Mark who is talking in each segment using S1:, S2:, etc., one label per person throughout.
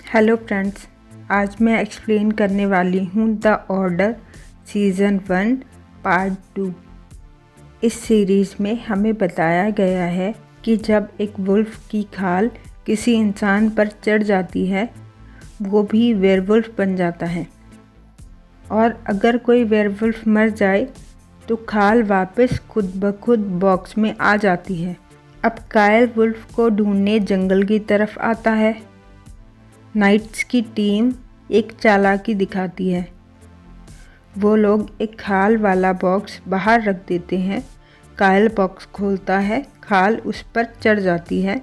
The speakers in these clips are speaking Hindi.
S1: हेलो फ्रेंड्स, आज मैं एक्सप्लेन करने वाली हूँ द ऑर्डर सीज़न 1 पार्ट 2। इस सीरीज़ में हमें बताया गया है कि जब एक वुल्फ की खाल किसी इंसान पर चढ़ जाती है वो भी वेयरवुल्फ बन जाता है, और अगर कोई वेयरवुल्फ मर जाए तो खाल वापस खुद ब खुद बॉक्स में आ जाती है। अब कायल वुल्फ को ढूंढने जंगल की तरफ आता है। नाइट्स की टीम एक चालाकी दिखाती है। वो लोग एक खाल वाला बॉक्स बाहर रख देते हैं। कायल बॉक्स खोलता है, खाल उस पर चढ़ जाती है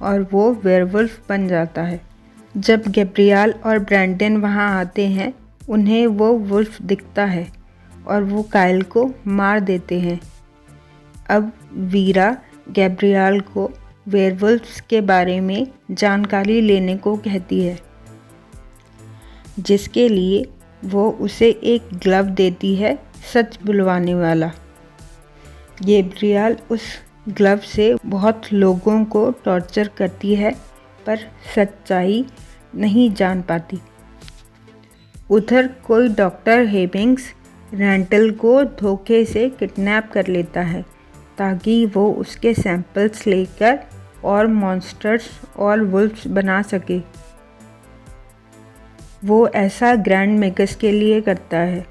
S1: और वो वेयरवुल्फ बन जाता है। जब गैब्रियल और ब्रैंडन वहाँ आते हैं उन्हें वो वुल्फ दिखता है और वो कायल को मार देते हैं। अब वीरा गैब्रियल को वेयरवुल्फ्स के बारे में जानकारी लेने को कहती है, जिसके लिए वो उसे एक ग्लव देती है सच बुलवाने वाला। गैब्रियल उस ग्लव से बहुत लोगों को टॉर्चर करती है पर सच्चाई नहीं जान पाती। उधर कोई डॉक्टर हेमिंग्स रेंटल को धोखे से किडनैप कर लेता है ताकि वो उसके सैंपल्स लेकर और मॉन्स्टर्स और वुल्फ्स बना सके। वो ऐसा ग्रैंड मेगस के लिए करता है,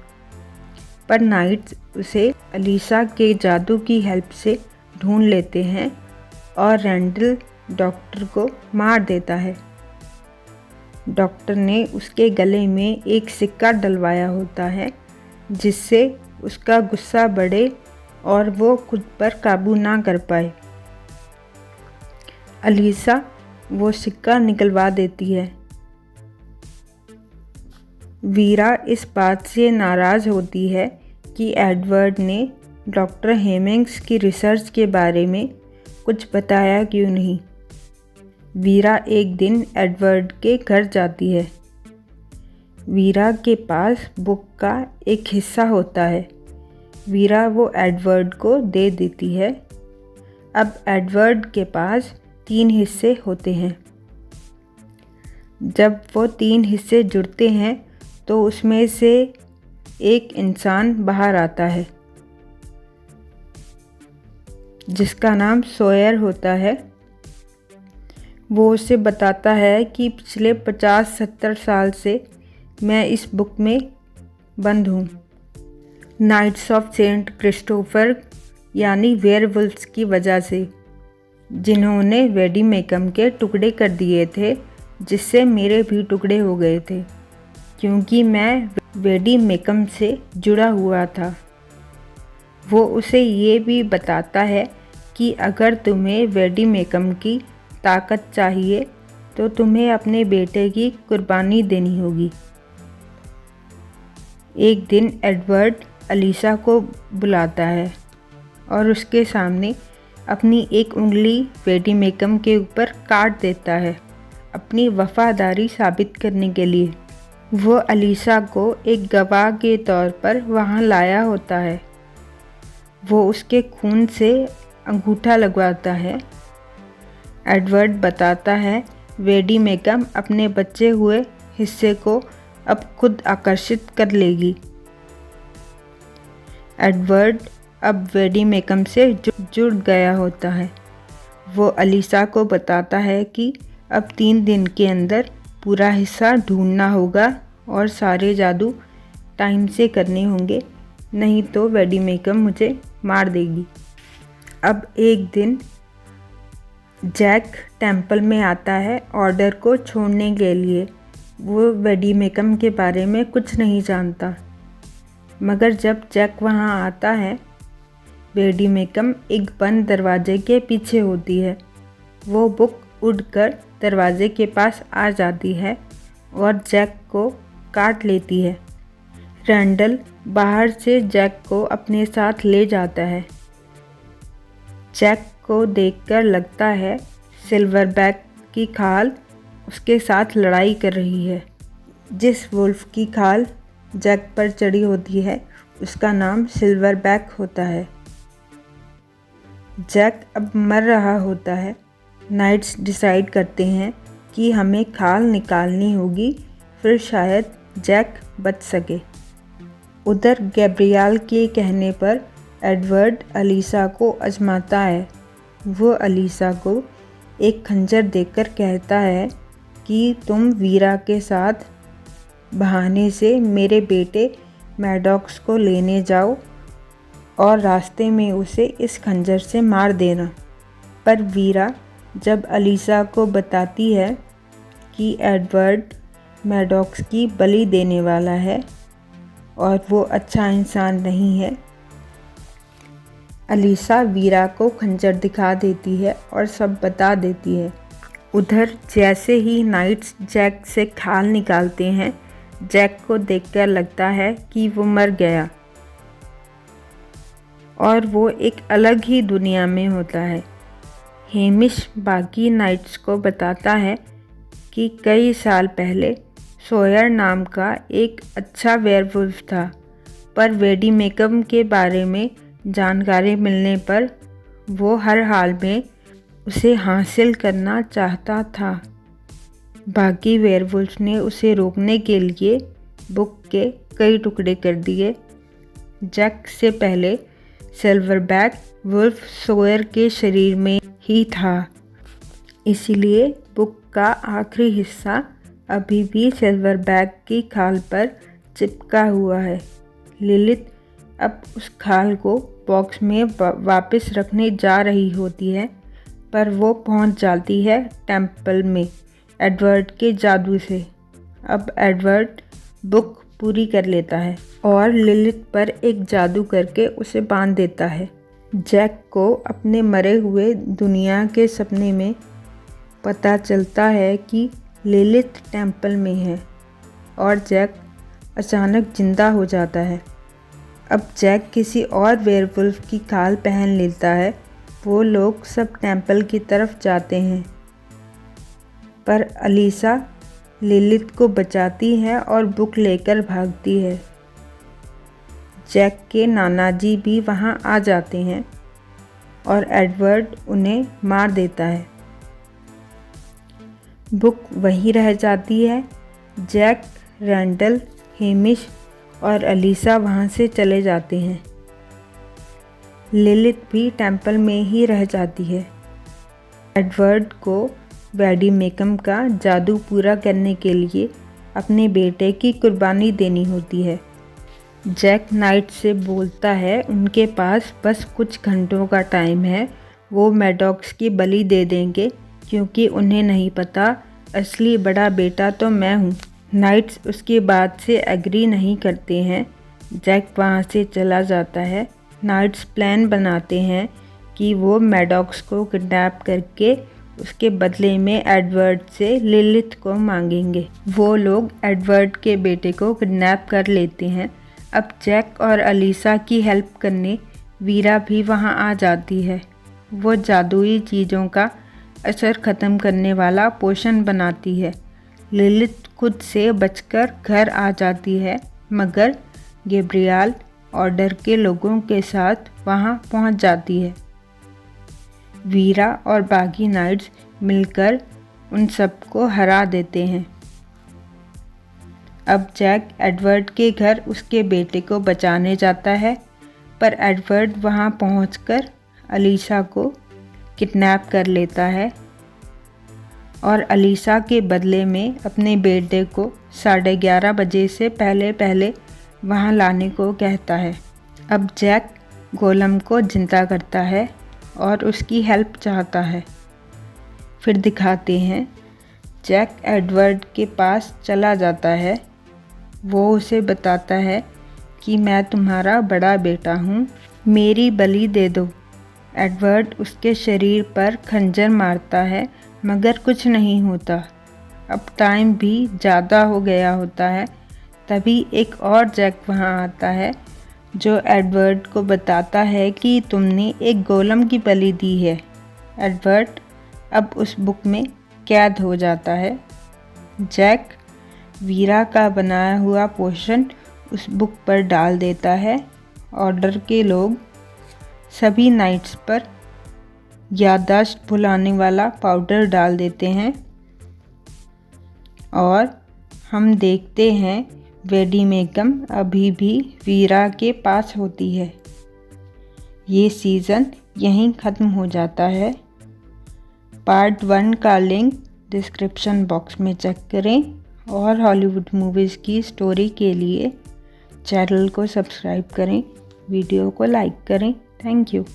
S1: पर नाइट्स उसे अलीसा के जादू की हेल्प से ढूंढ लेते हैं और रेंडल डॉक्टर को मार देता है। डॉक्टर ने उसके गले में एक सिक्का डलवाया होता है जिससे उसका गुस्सा बढ़े और वो खुद पर काबू ना कर पाए। अलीसा वो सिक्का निकलवा देती है। वीरा इस बात से नाराज़ होती है कि एडवर्ड ने डॉक्टर हेमिंग्स की रिसर्च के बारे में कुछ बताया क्यों नहीं। वीरा एक दिन एडवर्ड के घर जाती है। वीरा के पास बुक का एक हिस्सा होता है। वीरा वो एडवर्ड को दे देती है। अब एडवर्ड के पास 3 हिस्से होते हैं। जब वो 3 हिस्से जुड़ते हैं तो उसमें से एक इंसान बाहर आता है जिसका नाम सोयर होता है। वो उसे बताता है कि पिछले 50-70 साल से मैं इस बुक में बंद हूँ। नाइट्स ऑफ सेंट क्रिस्टोफर यानी वेयरवुल्फ्स की वजह से, जिन्होंने वेडी मेकम के टुकड़े कर दिए थे, जिससे मेरे भी टुकड़े हो गए थे क्योंकि मैं वेडी मेकम से जुड़ा हुआ था। वो उसे ये भी बताता है कि अगर तुम्हें वेडी मेकम की ताकत चाहिए तो तुम्हें अपने बेटे की कुर्बानी देनी होगी। एक दिन एडवर्ड अलीसा को बुलाता है और उसके सामने अपनी एक उंगली वेडी मेकम के ऊपर काट देता है अपनी वफादारी साबित करने के लिए। वो अलीसा को एक गवाह के तौर पर वहाँ लाया होता है। वो उसके खून से अंगूठा लगवाता है। एडवर्ड बताता है वेडी मेकम अपने बचे हुए हिस्से को अब खुद आकर्षित कर लेगी। एडवर्ड अब वेडी मेकम से जुड़ गया होता है। वो अलीसा को बताता है कि अब 3 दिन के अंदर पूरा हिस्सा ढूंढना होगा और सारे जादू टाइम से करने होंगे, नहीं तो वेडी मेकम मुझे मार देगी। अब एक दिन जैक टेंपल में आता है ऑर्डर को छोड़ने के लिए। वो वेडी मेकम के बारे में कुछ नहीं जानता, मगर जब जैक वहाँ आता है वेडी मेकम एक बंद दरवाजे के पीछे होती है। वो बुक उड़कर दरवाजे के पास आ जाती है और जैक को काट लेती है। रैंडल बाहर से जैक को अपने साथ ले जाता है। जैक को देखकर लगता है सिल्वरबैक की खाल उसके साथ लड़ाई कर रही है। जिस वुल्फ की खाल जैक पर चढ़ी होती है उसका नाम सिल्वरबैक होता है। जैक अब मर रहा होता है। नाइट्स डिसाइड करते हैं कि हमें खाल निकालनी होगी, फिर शायद जैक बच सके। उधर गैब्रियल के कहने पर एडवर्ड अलीसा को आजमाता है। वो अलीसा को एक खंजर देकर कहता है कि तुम वीरा के साथ बहाने से मेरे बेटे मैडॉक्स को लेने जाओ और रास्ते में उसे इस खंजर से मार देना। पर वीरा जब अलीसा को बताती है कि एडवर्ड मैडॉक्स की बलि देने वाला है और वो अच्छा इंसान नहीं है, अलीसा वीरा को खंजर दिखा देती है और सब बता देती है। उधर जैसे ही नाइट्स जैक से खाल निकालते हैं, जैक को देखकर लगता है कि वो मर गया और वो एक अलग ही दुनिया में होता है। हेमिश बाकी नाइट्स को बताता है कि कई साल पहले सोयर नाम का एक अच्छा वेयरवुल्फ था, पर वेडी मेकम के बारे में जानकारी मिलने पर वो हर हाल में उसे हासिल करना चाहता था। बाकी वेयरवुल्फ ने उसे रोकने के लिए बुक के कई टुकड़े कर दिए। जैक से पहले सिल्वरबैक वुल्फ सोयर के शरीर में ही था, इसीलिए बुक का आखिरी हिस्सा अभी भी सिल्वरबैक की खाल पर चिपका हुआ है। लिलिथ अब उस खाल को बॉक्स में वापस रखने जा रही होती है, पर वो पहुंच जाती है टेंपल में एडवर्ड के जादू से। अब एडवर्ड बुक पूरी कर लेता है और लिलिथ पर एक जादू करके उसे बांध देता है। जैक को अपने मरे हुए दुनिया के सपने में पता चलता है कि लिलिथ टेंपल में है और जैक अचानक जिंदा हो जाता है। अब जैक किसी और वेयरवुल्फ की खाल पहन लेता है। वो लोग सब टेंपल की तरफ जाते हैं, पर अलीसा लिलिथ को बचाती है और बुक लेकर भागती है। जैक के नाना जी भी वहाँ आ जाते हैं और एडवर्ड उन्हें मार देता है। बुक वहीं रह जाती है। जैक, रैंडल, हेमिश और अलीसा वहाँ से चले जाते हैं। लिलिथ भी टेंपल में ही रह जाती है। एडवर्ड को वेडी मेकम का जादू पूरा करने के लिए अपने बेटे की कुर्बानी देनी होती है। जैक नाइट से बोलता है उनके पास बस कुछ घंटों का टाइम है, वो मैडॉक्स की बलि दे देंगे क्योंकि उन्हें नहीं पता असली बड़ा बेटा तो मैं हूँ। नाइट्स उसकी बात से एग्री नहीं करते हैं। जैक वहाँ से चला जाता है। नाइट्स प्लान बनाते हैं कि वो मैडॉक्स को किडनैप करके उसके बदले में एडवर्ड से लिलिथ को मांगेंगे। वो लोग एडवर्ड के बेटे को किडनैप कर लेते हैं। अब जैक और अलीसा की हेल्प करने वीरा भी वहाँ आ जाती है। वो जादुई चीज़ों का असर ख़त्म करने वाला पोशन बनाती है। लिलिथ खुद से बचकर घर आ जाती है, मगर गैब्रियल ऑर्डर के लोगों के साथ वहाँ पहुँच जाती है। वीरा और बाकी नाइट्स मिलकर उन सबको हरा देते हैं। अब जैक एडवर्ड के घर उसके बेटे को बचाने जाता है, पर एडवर्ड वहां पहुंचकर अलीसा को किडनैप कर लेता है और अलीसा के बदले में अपने बेटे को 11:30 बजे से पहले वहां लाने को कहता है। अब जैक गोलम को जिंदा करता है और उसकी हेल्प चाहता है। फिर दिखाते हैं जैक एडवर्ड के पास चला जाता है। वो उसे बताता है कि मैं तुम्हारा बड़ा बेटा हूँ, मेरी बलि दे दो। एडवर्ड उसके शरीर पर खंजर मारता है, मगर कुछ नहीं होता। अब टाइम भी ज़्यादा हो गया होता है। तभी एक और जैक वहाँ आता है जो एडवर्ड को बताता है कि तुमने एक गोलम की बलि दी है। एडवर्ड अब उस बुक में कैद हो जाता है। जैक वीरा का बनाया हुआ पोशन उस बुक पर डाल देता है। ऑर्डर के लोग सभी नाइट्स पर याददाश्त भुलाने वाला पाउडर डाल देते हैं। और हम देखते हैं वेडी मेघम अभी भी वीरा के पास होती है। ये सीज़न यहीं ख़त्म हो जाता है। पार्ट 1 का लिंक डिस्क्रिप्शन बॉक्स में चेक करें और हॉलीवुड मूवीज़ की स्टोरी के लिए चैनल को सब्सक्राइब करें, वीडियो को लाइक करें। Thank you.